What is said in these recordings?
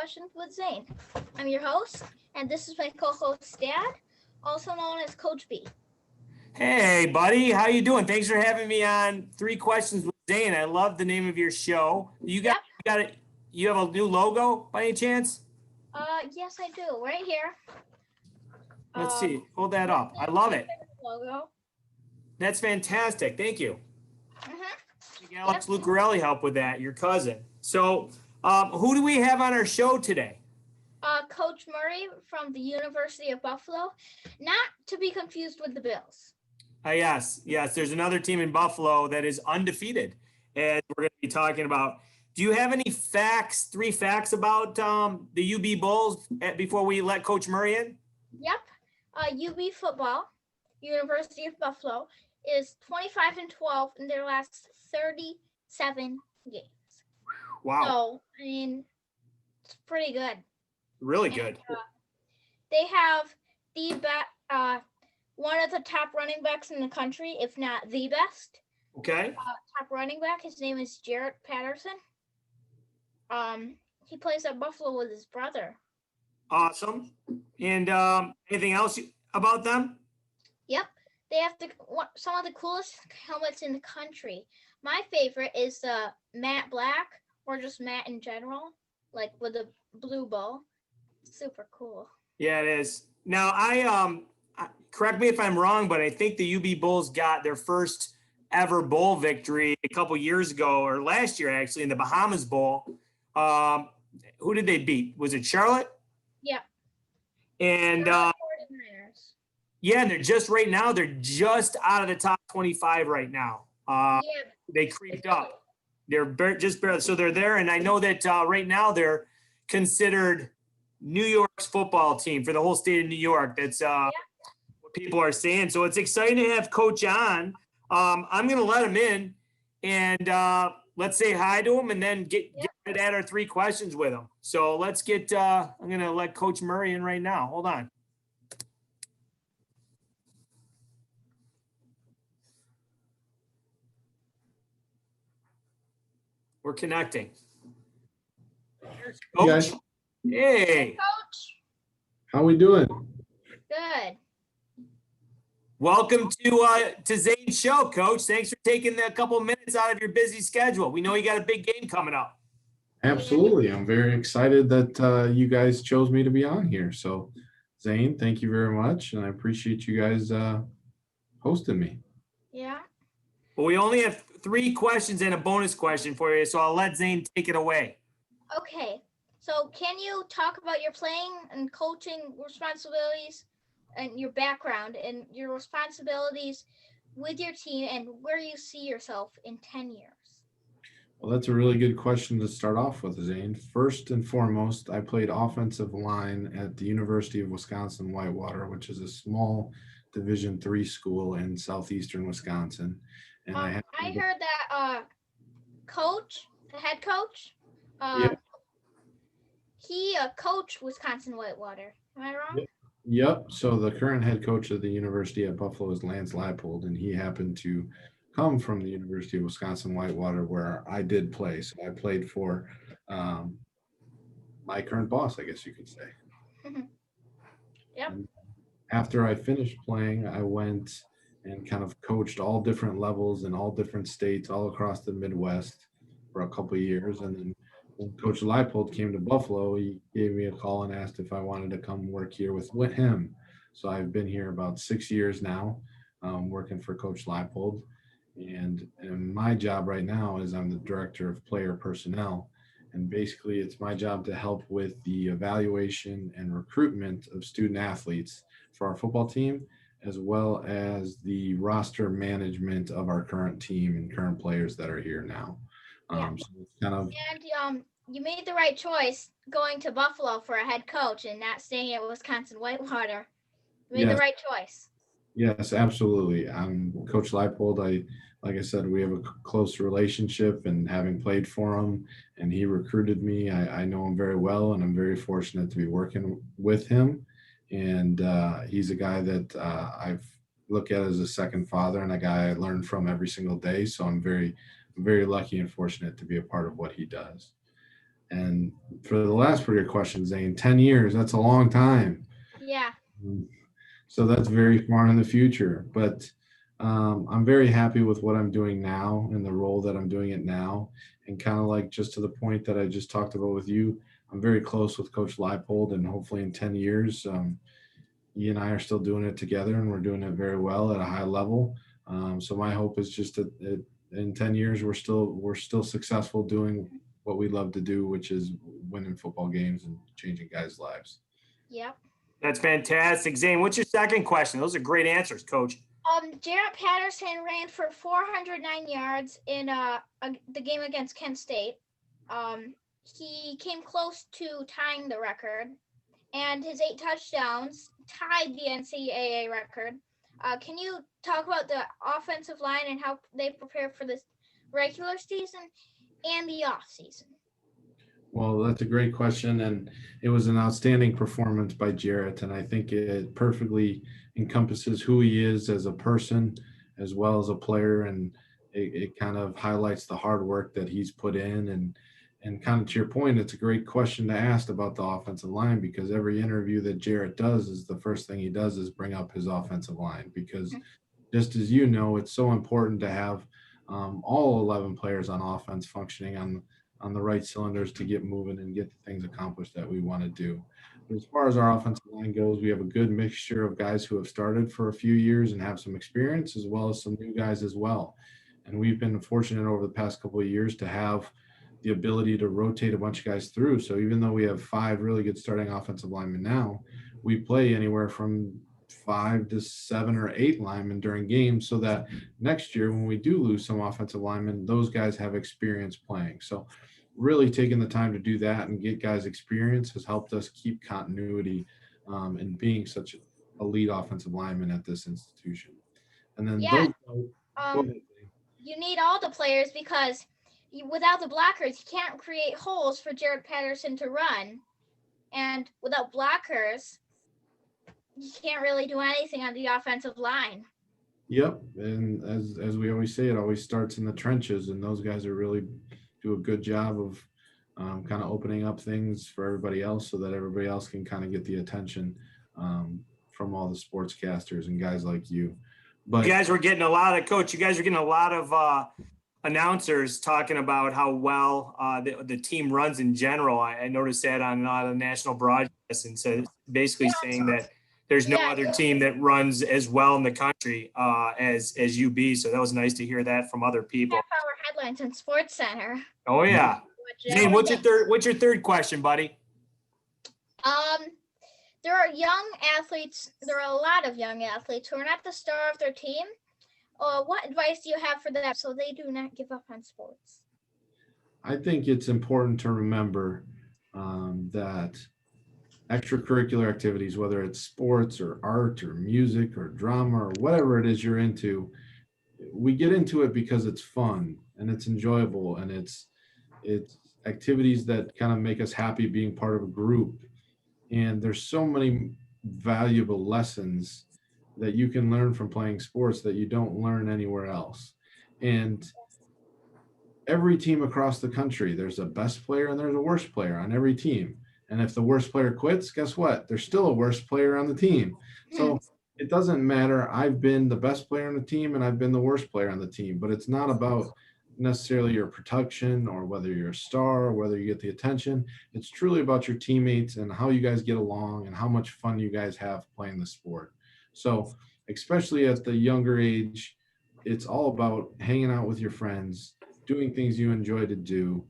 Questions with Zane. I'm your host, and this is my co-host Dad, also known as Coach B. Hey, buddy, how you doing? Thanks for having me on Three Questions with Zane. I love the name of your show. You got it. You have a new logo by any chance? Yes, I do. Right here. Let's see. Hold that up. I love it. Logo. That's fantastic. Thank you. Mm-hmm. Alex Lucarelli helped with that, your cousin. So, who do we have on our show today? Coach Murray from the University of Buffalo, not to be confused with the Bills. Yes. There's another team in Buffalo that is undefeated, and we're going to be talking about. Do you have any facts? 3 facts about the UB Bulls before we let Coach Murray in? Yep. UB football, University of Buffalo, is 25-12 in their last 37 games. Wow. So, I mean, it's pretty good. Really good. They have one of the top running backs in the country, if not the best. Okay. Top running back. His name is Jarrett Patterson. He plays at Buffalo with his brother. Awesome. And anything else about them? Yep. They have some of the coolest helmets in the country. My favorite is the matte black, or just matte in general, like with a blue bow. Super cool. Yeah, it is. Now, I correct me if I'm wrong, but I think the UB Bulls got their first ever bowl victory a couple years ago, or last year actually, in the Bahamas Bowl. Who did they beat? Was it Charlotte? Yeah. And yeah, they're just right now. They're just out of the top 25 right now. They creeped up. They're just barely. So they're there, and I know that right now they're considered New York's football team for the whole state of New York. That's what people are saying. So it's exciting to have Coach on. I'm going to let him in, and let's say hi to him, and then get at our 3 questions with him. So let's get. I'm going to let Coach Murray in right now. Hold on. We're connecting. Coach. Hey. Coach. How we doing? Good. Welcome to Zane's show, Coach. Thanks for taking a couple of minutes out of your busy schedule. We know you got a big game coming up. Absolutely. I'm very excited that you guys chose me to be on here. So, Zane, thank you very much, and I appreciate you guys hosting me. Yeah. Well, we only have 3 questions and a bonus question for you, so I'll let Zane take it away. Okay. So can you talk about your playing and coaching responsibilities and your background and your responsibilities with your team and where you see yourself in 10 years? Well, that's a really good question to start off with, Zane. First and foremost, I played offensive line at the University of Wisconsin-Whitewater, which is a small Division III school in southeastern Wisconsin. And I heard that the head coach, he coached Wisconsin-Whitewater. Am I wrong? Yep. So the current head coach of the University at Buffalo is Lance Leipold, and he happened to come from the University of Wisconsin-Whitewater, where I did play. So I played for my current boss, I guess you could say. Yep. And after I finished playing, I went and kind of coached all different levels in all different states all across the Midwest for a couple of years. And then when Coach Leipold came to Buffalo, he gave me a call and asked if I wanted to come work here with him. So I've been here about 6 years now, working for Coach Leipold. And my job right now is I'm the director of player personnel. And basically it's my job to help with the evaluation and recruitment of student athletes for our football team, as well as the roster management of our current team and current players that are here now. So it's kind of. And you made the right choice going to Buffalo for a head coach and not staying at Wisconsin-Whitewater. You made the right choice. Yes, absolutely. Coach Leipold. Like I said, we have a close relationship, and having played for him, and he recruited me. I know him very well, and I'm very fortunate to be working with him. And he's a guy that I've looked at as a second father, and a guy I learn from every single day. So I'm very lucky and fortunate to be a part of what he does. And for the last part of your question, Zane, 10 years, that's a long time. Yeah. So that's very far in the future. But I'm very happy with what I'm doing now and the role that I'm doing it now. And kind of like just to the point that I just talked about with you, I'm very close with Coach Leipold, and hopefully in 10 years, he and I are still doing it together, and we're doing it very well at a high level. So my hope is just that in 10 years we're still successful doing what we love to do, which is winning football games and changing guys' lives. Yep. That's fantastic. Zane, what's your second question? Those are great answers, Coach. Jarrett Patterson ran for 409 yards in the game against Kent State. He came close to tying the record, and his 8 touchdowns tied the NCAA record. Can you talk about the offensive line and how they prepare for this regular season and the off season? Well, that's a great question, and it was an outstanding performance by Jarrett, and I think it perfectly encompasses who he is as a person as well as a player, and it kind of highlights the hard work that he's put in, and kind of to your point, it's a great question to ask about the offensive line, because every interview that Jarrett does is the first thing he does is bring up his offensive line, because just as you know, it's so important to have all 11 players on offense functioning on the right cylinders to get moving and get the things accomplished that we want to do. But as far as our offensive line goes, we have a good mixture of guys who have started for a few years and have some experience, as well as some new guys as well. And we've been fortunate over the past couple of years to have the ability to rotate a bunch of guys through. So even though we have 5 really good starting offensive linemen now, we play anywhere from 5 to 7 or 8 linemen during games, so that next year when we do lose some offensive linemen, those guys have experience playing. So really taking the time to do that and get guys experience has helped us keep continuity and being such a lead offensive lineman at this institution. And then Yeah. go ahead. You need all the players because without the blockers, you can't create holes for Jarrett Patterson to run. And without blockers, you can't really do anything on the offensive line. Yep, and as we always say, it always starts in the trenches, and those guys are really do a good job of kind of opening up things for everybody else, so that everybody else can kind of get the attention from all the sportscasters and guys like you. But you guys were getting a lot of, Coach, you guys were getting a lot of announcers talking about how well the team runs in general. I noticed that on the national broadcast, and so basically saying that there's no other team that runs as well in the country as UB. So that was nice to hear that from other people. Half-hour headlines in Sports Center. Oh yeah. Zane, what's your third question, buddy? There are young athletes. There are a lot of young athletes who are not the star of their team. What advice do you have for them so they do not give up on sports? I think it's important to remember that extracurricular activities, whether it's sports or art or music or drama or whatever it is you're into, we get into it because it's fun and it's enjoyable, and it's activities that kind of make us happy being part of a group. And there's so many valuable lessons that you can learn from playing sports that you don't learn anywhere else. And every team across the country, there's a best player and there's a worst player on every team. And if the worst player quits, guess what? There's still a worst player on the team. So it doesn't matter. I've been the best player on the team and I've been the worst player on the team, but it's not about necessarily your production or whether you're a star or whether you get the attention. It's truly about your teammates and how you guys get along and how much fun you guys have playing the sport. So especially at the younger age, it's all about hanging out with your friends, doing things you enjoy to do.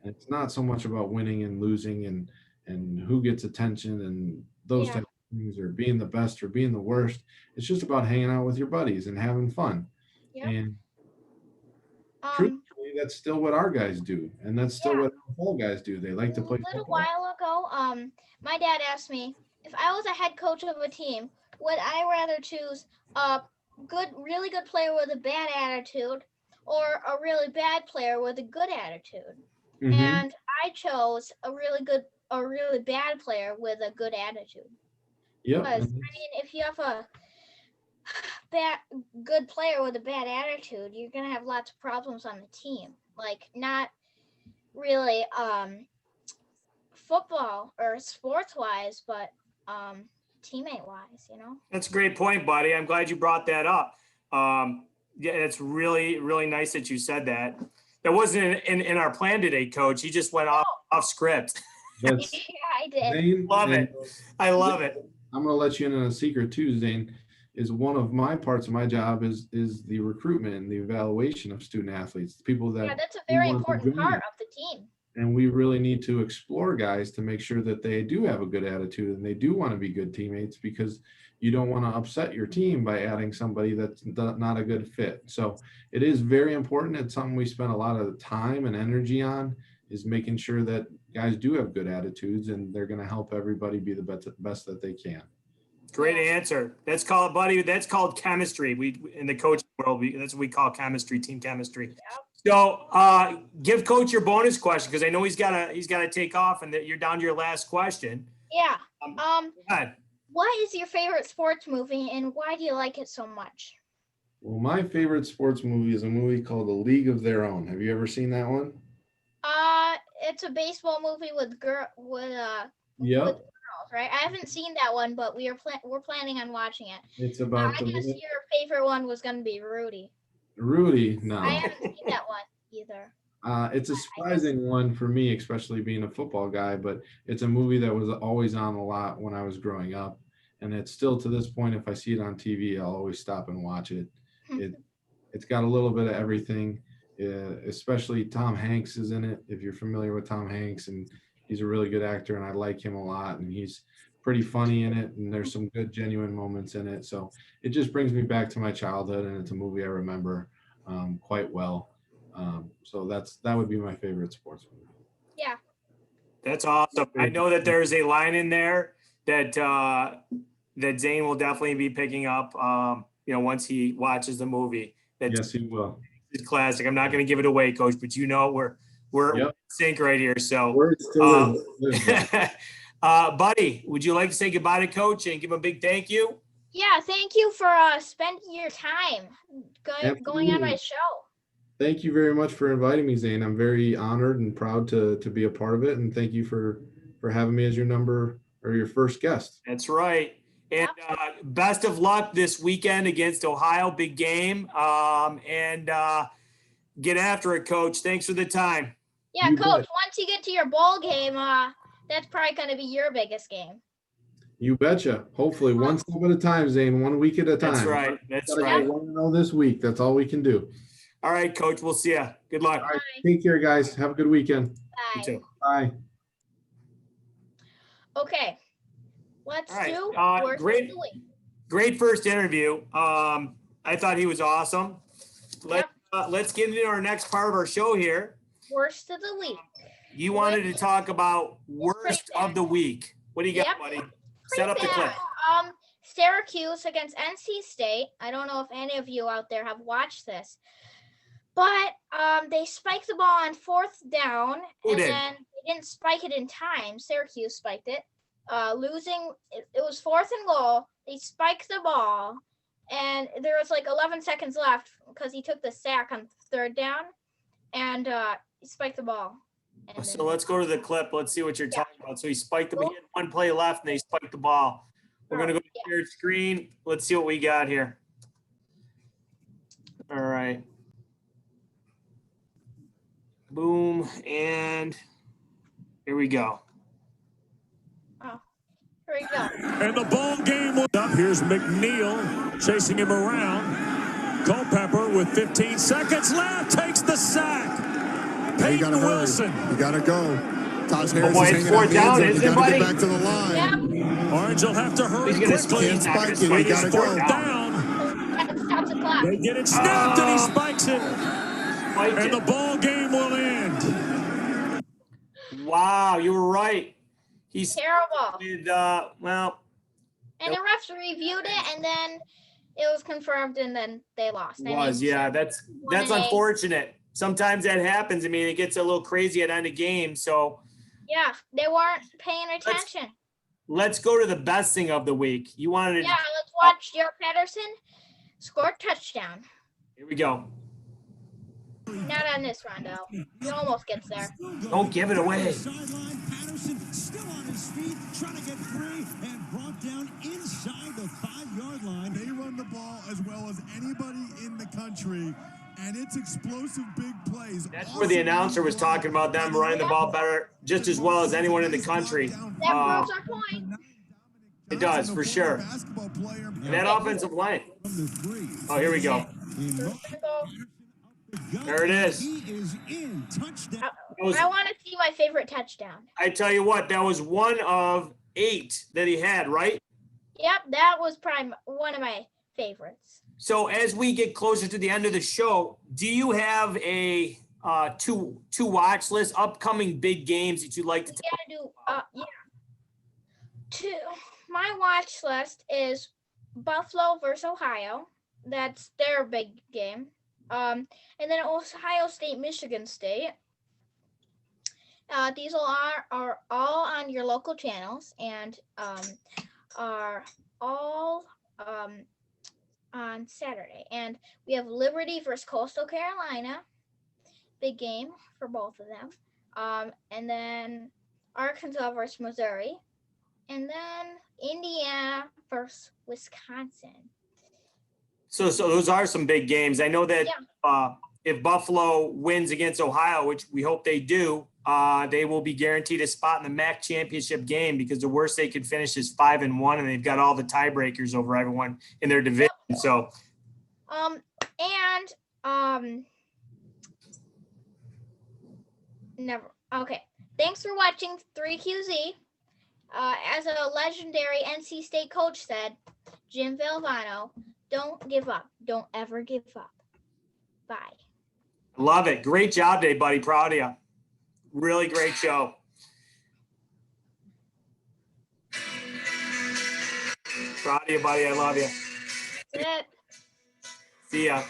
And it's not so much about winning and losing and who gets attention and those type of things, or being the best or being the worst. It's just about hanging out with your buddies and having fun. And truthfully, that's still what our guys do, and that's still what all guys do. They like to play football. A little while ago, my dad asked me if I was a head coach of a team, would I rather choose a really good player with a bad attitude or a really bad player with a good attitude? Mm-hmm. And I chose a really bad player with a good attitude. Yeah. Because I mean, if you have a good player with a bad attitude, you're gonna have lots of problems on the team. Like not really football or sports wise, but teammate wise, you know. That's a great point, buddy. I'm glad you brought that up. Yeah, it's really, really nice that you said that. That wasn't in our plan today, Coach. He just went off script. That's Yeah, I did. Zane. Love it. I love it. I'm gonna let you in on a secret too, Zane. Is one of my parts of my job is the recruitment and the evaluation of student athletes, people that Yeah, that's a we very want to important join. part of the team. And we really need to explore guys to make sure that they do have a good attitude and they do want to be good teammates, because you don't want to upset your team by adding somebody that's not a good fit. So it is very important. It's something we spend a lot of time and energy on, is making sure that guys do have good attitudes and they're going to help everybody be the best that they can. Great answer. That's called, buddy. That's called chemistry. We in the coaching world, that's what we call chemistry, team chemistry. So, give Coach your bonus question, because I know he's got to take off, and that you're down to your last question. Yeah. Go ahead. What is your favorite sports movie, and why do you like it so much? Well, my favorite sports movie is a movie called A League of Their Own. Have you ever seen that one? It's a baseball movie with Yep. girls, right? I haven't seen that one, but we're planning on watching it. It's about I guess your favorite one was gonna be Rudy. Rudy. No. I haven't seen that one either. It's a surprising one for me, especially being a football guy, but it's a movie that was always on a lot when I was growing up. And it's still to this point, if I see it on TV, I'll always stop and watch it. It's got a little bit of everything, especially Tom Hanks is in it, if you're familiar with Tom Hanks, and he's a really good actor and I like him a lot, and he's pretty funny in it, and there's some good genuine moments in it. So it just brings me back to my childhood, and it's a movie I remember quite well. So that would be my favorite sports movie. Yeah. That's awesome. I know that there's a line in there that that Zane will definitely be picking up, once he watches the movie. Yes, he will. It's classic. I'm not going to give it away, Coach, but we're Yep. sync right here. So, Words to live. buddy, would you like to say goodbye to Coach and give him a big thank you? Yeah, thank you for spending your time going on my show. Thank you very much for inviting me, Zane. I'm very honored and proud to be a part of it, and thank you for having me as your first guest. That's right. And best of luck this weekend against Ohio. Big game. And get after it, Coach. Thanks for the time. Yeah, You Coach, bet. once you get to your bowl game, that's probably going to be your biggest game. You betcha. Hopefully, one step at a time, Zane. 1 week at a time. That's right. That's Gotta right. get 1-0 this week. That's all we can do. All right, Coach. We'll see you. Good luck. All right. Take care, guys. Have a good weekend. You Bye. too. Bye. Okay. Let's All right. do worst Great. of the week. Great first interview. I thought he was awesome. Let's get into our next part of our show here. Worst of the week. You wanted to talk about worst of the week. What do you got, Yep. buddy? Set up the clip. Syracuse against NC State. I don't know if any of you out there have watched this, but they spiked the ball on 4th down, Who and did? then they didn't spike it in time. Syracuse spiked it. Losing, it was 4th and goal. They spiked the ball, and there was like 11 seconds left because he took the sack on 3rd down, and he spiked the ball. And So then- let's go to the clip. Let's see what you're talking about. So he spiked the ball. He had one play left, and they spiked the ball. We're going to go to Yeah. your screen. Let's see what we got here. All right. Boom. And here we go. Here we go. And the ball game was up. Here's McNeil chasing him around. Culpepper with 15 seconds left takes the sack. You Peyton gotta hurry. Wilson. You gotta go. Taj Harris boy, is it's hanging 4th out the down, end zone. isn't You it, gotta buddy? get back to the line. Yep. Orange will have to hurry He's gonna quickly. He's not gonna Spike it. spike You it. gotta It's 4th go. down. Stop the clock. They get it snapped and he spikes it. Spiked And the it. ball game will end. Wow, you were right. He's Terrible. with, well, And the refs reviewed it, and then it was confirmed, and then they lost. yeah, that's 1-8. unfortunate. Sometimes that happens. I mean, it gets a little crazy at end of game. So Yeah, they weren't paying attention. let's go to the best thing of the week. You wanted to, Yeah, let's watch Jared Patterson score a touchdown. here we go. Not on this round, though. He almost gets there. Don't give it away. Sideline, Patterson his feet, trying to get free, and brought down inside the 5-yard line. They run the ball as well as anybody in the country, and it's explosive big plays. That's where the announcer was talking about them running the ball better, just as well as anyone in the country. That proves our point. It does, for sure. And that offensive line. Oh, here we go. There it is. He is in. Touchdown. I want to see my favorite touchdown. I tell you what, that was one of 8 that he had, right? Yep, that was probably one of my favorites. So as we get closer to the end of the show, do you have a to watch list, upcoming big games that you'd like to tell? My watch list is Buffalo versus Ohio. That's their big game. And then Ohio State, Michigan State. These are all on your local channels and are all on Saturday. And we have Liberty versus Coastal Carolina. Big game for both of them. And then Arkansas versus Missouri. And then Indiana versus Wisconsin. So those are some big games. I know that if Buffalo wins against Ohio, which we hope they do, they will be guaranteed a spot in the MAC championship game, because the worst they could finish is 5-1, and they've got all the tiebreakers over everyone in their division. So, never. Okay. Thanks for watching 3QZ. As a legendary NC State coach said, Jim Valvano, don't give up. Don't ever give up. Bye. love it. Great job today, buddy. Proud of you. Really great show. Proud of you, buddy. I love you. That's it. See ya.